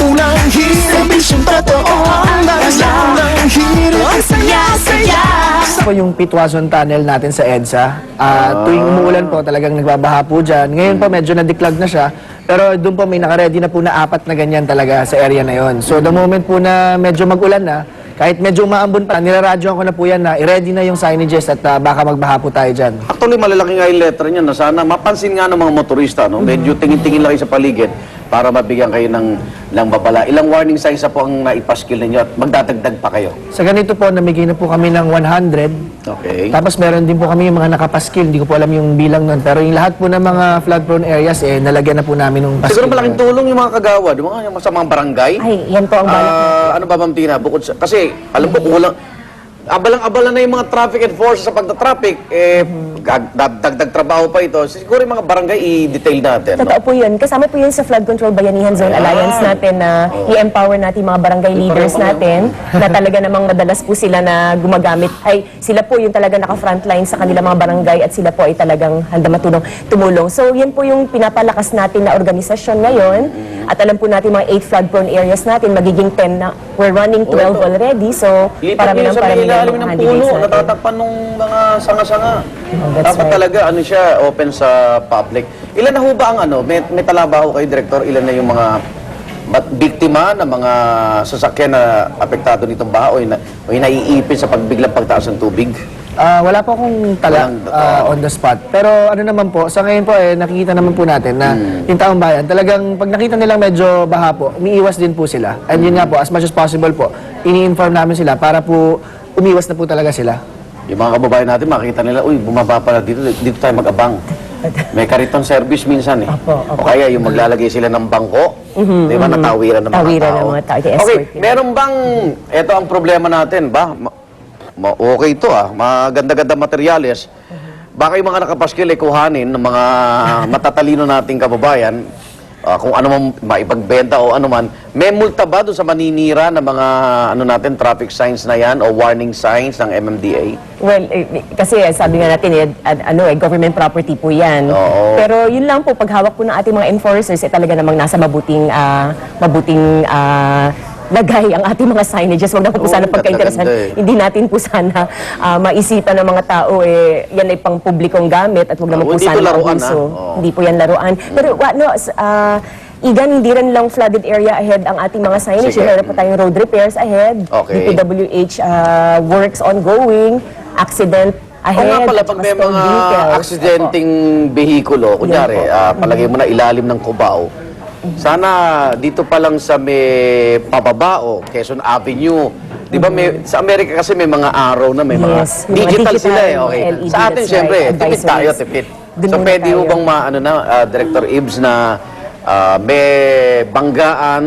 unang hirit, serbisyong totoo ang unang hirit, saya-saya. Po yung Pitwason Tunnel natin sa EDSA. Tuwing umuulan po, talagang nagbabaha po dyan. Ngayon po, medyo na-declog na siya. Pero doon po, may nakaready na po na 4 na ganyan talaga sa area na yon. So, the moment po na medyo mag-ulan na, kahit medyo maambon pa, nilaradyoan ko na po yan na i-ready na yung signages at baka magbaha po tayo dyan. Actually, malalaking letter niya na sana mapansin nga ng mga motorista, no? Medyo tingin-tingin lang kayo sa paligid para mabigyan kayo ng babala. Ilang warning signs na po ang naipaskil ninyo at magdadagdag pa kayo? Sa ganito po, namigay na po kami ng 100. Okay. Tapos meron din po kami yung mga nakapaskil. Hindi ko po alam yung bilang nun. Pero yung lahat po ng mga flood-prone areas, nalagyan na po namin ng paskil. Siguro malaking tulong yung mga kagawad, yung mga sa mga barangay. Ay, yan po ang balak. Ano ba, Ma'am Tina? Bukod sa, kasi, alam ko, kulang, abalang-abala na yung mga traffic enforcers sa pagta-traffic, dagdag trabaho pa ito. Siguro yung mga barangay i-detail natin. No? Totoo po yun. Kasama po yun sa Flood Control Bayanihan Zone Alliance natin na i-empower natin mga barangay leaders natin na talaga namang madalas po sila na gumagamit. Ay, sila po yung talaga naka-frontline sa kanila mga barangay at sila po ay talagang handa tumulong. So, yan po yung pinapalakas natin na organisasyon ngayon. At alam po natin mga 8 flood-prone areas natin, magiging 10 na. We're running 12 already. So, parami ng ilalim mga ng candidates puno, natin. natatakpan ng mga sanga-sanga. That's Dapat right. talaga, ano siya, open sa public. Ilan na ho ba ang may talaba ho kayo, Director? Ilan na yung mga biktima ng mga sasakyan na apektado nitong baha o naiipit sa pagbiglang pagtaas ng tubig? Wala po akong tala on the spot. Pero ano naman po, sa ngayon po nakikita naman po natin na yung taong bayan, talagang pag nakita nilang medyo baha po, umiiwas din po sila. And yun nga po, as much as possible po, ini-inform namin sila para po umiwas na po talaga sila. Yung mga kababayan natin, makikita nila, uy, bumaba pala dito tayo mag-abang. May kariton service minsan eh. O kaya yung maglalagay sila ng bangko, di ba, natawiran ng mga Tawiran tao. ng mga tao, Okay, i-escort nila. meron bang, ito ang problema natin, ba? Okay ito maganda-ganda materyales. Baka yung mga nakapaskil kuhanin ng mga matatalino nating kababayan, kung ano man maipagbenta o ano man, may multa ba doon sa maninira ng mga traffic signs na yan o warning signs ng MMDA? Well, kasi sabi nga natin, government property po yan. Oo. Pero yun lang po, paghawak po ng ating mga enforcers, talaga namang nasa mabuting lagay ang ating mga signages. Huwag na po sana pagka-interesan. Hindi natin po sana maisipan ng mga tao, yan ay pang publikong gamit at huwag naman po Hindi sana ito laruan, abuso. Hindi po yan laruan. Pero Igan, hindi rin lang flooded area ahead ang ating mga signage. Sige. Meron pa tayong road repairs ahead. Okay. DPWH works ongoing. Accident ahead. O nga pala, at pag saka may stalled mga vehicles. aksidenteng behikulo, kunyari, palagay mo na ilalim ng Cubao, sana dito pa lang sa may pababao, Quezon Avenue, di ba sa Amerika kasi may mga araw na may Yes, mga digital sila Okay. LED, Sa atin, that's siyempre, right. tipid tayo, Advisories. tipid. Dun So, muna pwede ho tayo. bang Director Ibs na may banggaan,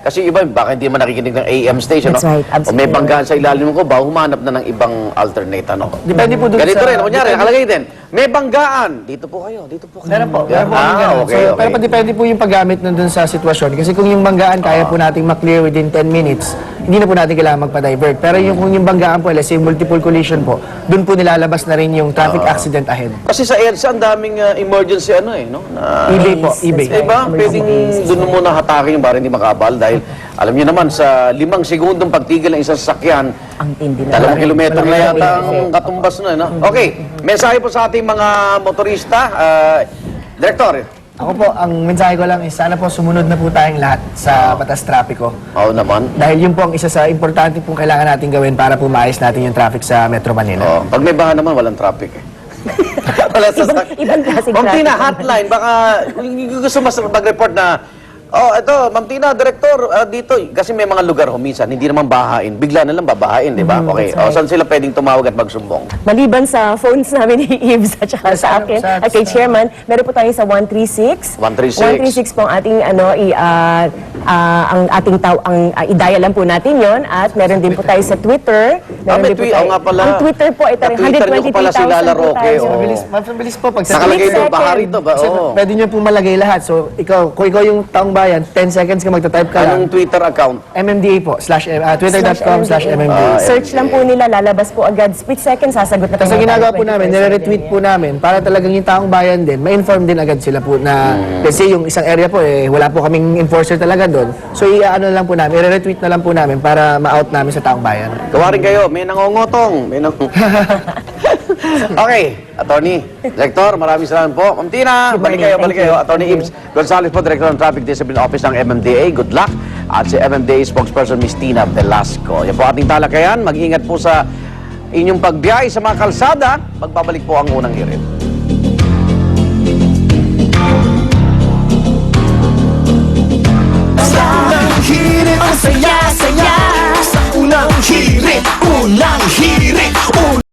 kasi iba, baka hindi man nakikinig ng AM station, That's right, o may absolutely. banggaan sa ilalim ko, ba humanap na ng ibang alternate, Depende po dun Ganito sa... rin, kunyari, nakalagay din, may banggaan, dito po kayo, dito po kayo. Meron po kami ganun. Okay, So, pero depende po yung paggamit nandun sa sitwasyon. Kasi kung yung banggaan kaya po nating maklear within 10 minutes, hindi na po natin kailangan magpa-divert. Pero kung yung banggaan po, let's say multiple collision po, dun po nilalabas na rin yung traffic accident ahead. Kasi sa EDSA, ang daming emergency no? Na, eBay po, Yes, eBay. that's Diba? Pwedeng doon muna hatakin para hindi makabal dahil alam niyo naman sa 5 segundong pagtigil ng isang sasakyan, Ang tindi na. 2 kilometro na yata Malaki. ang katumbas na, no? Okay, mensahe po sa ating mga motorista. Director, Ako po, ang mensahe ko lang is sana po sumunod na po tayong lahat sa batas trapiko. oo naman. Dahil yun po ang isa sa importante pong kailangan natin gawin para po maayos natin yung traffic sa Metro Manila. Pag may baha naman, walang traffic Wala sasakyan. Ibang klaseng Ma'am traffic. Tina, hotline. Baka gusto mag-report na, ito, Ma'am Tina, Director, dito. Kasi may mga lugar minsan, hindi naman bahain. Bigla na lang babahain, di ba? Okay. that's right. Saan sila pwedeng tumawag at magsumbong? Maliban sa phones namin ni Yves at saka sa akin, at kay Chairman, meron po tayo sa 136. 136. 136 po ang ating, ang ating i-dial lang po natin yon. At meron din po tayo sa Twitter. may din po tweet. tayo- Oo nga pala. Ang Twitter po ay Na-Twitter niyo ko pala si Lala 123,000 po Roque, tayo. oo. Mabilis po pag Nakalagay doon, Split baha second. rito ba? Kasi Oo. pwede nyo po malagay lahat. So, kung ikaw yung taong bayan kababayan, 10 seconds ka magta-type ka lang. Anong Twitter account? MMDA po, twitter.com/MMDA. Search lang po nila, lalabas po agad. Split second, sasagot na Tapos ang kayo. ginagawa po namin, nire-retweet po namin para talagang yung taong bayan din, ma-inform din agad sila po na kasi yung isang area po wala po kaming enforcer talaga doon. So i-ano lang po namin, i-retweet na lang po namin para ma-out namin sa taong bayan. Gawa rin kayo, may nangongotong. Okay, Attorney, Director, maraming salamat po. Ma'am Tina, balik kayo. Attorney Ibs Gonzalez po, Director ng Traffic Discipline Office ng MMDA. Good luck. At si MMDA spokesperson, Miss Tina Velasco. Yan po ating talakayan. Mag-ingat po sa inyong pagbiyahe sa mga kalsada. Magbabalik po ang unang hirit. Unang hirit, ang saya-saya. Sa unang hirit, unang hirit.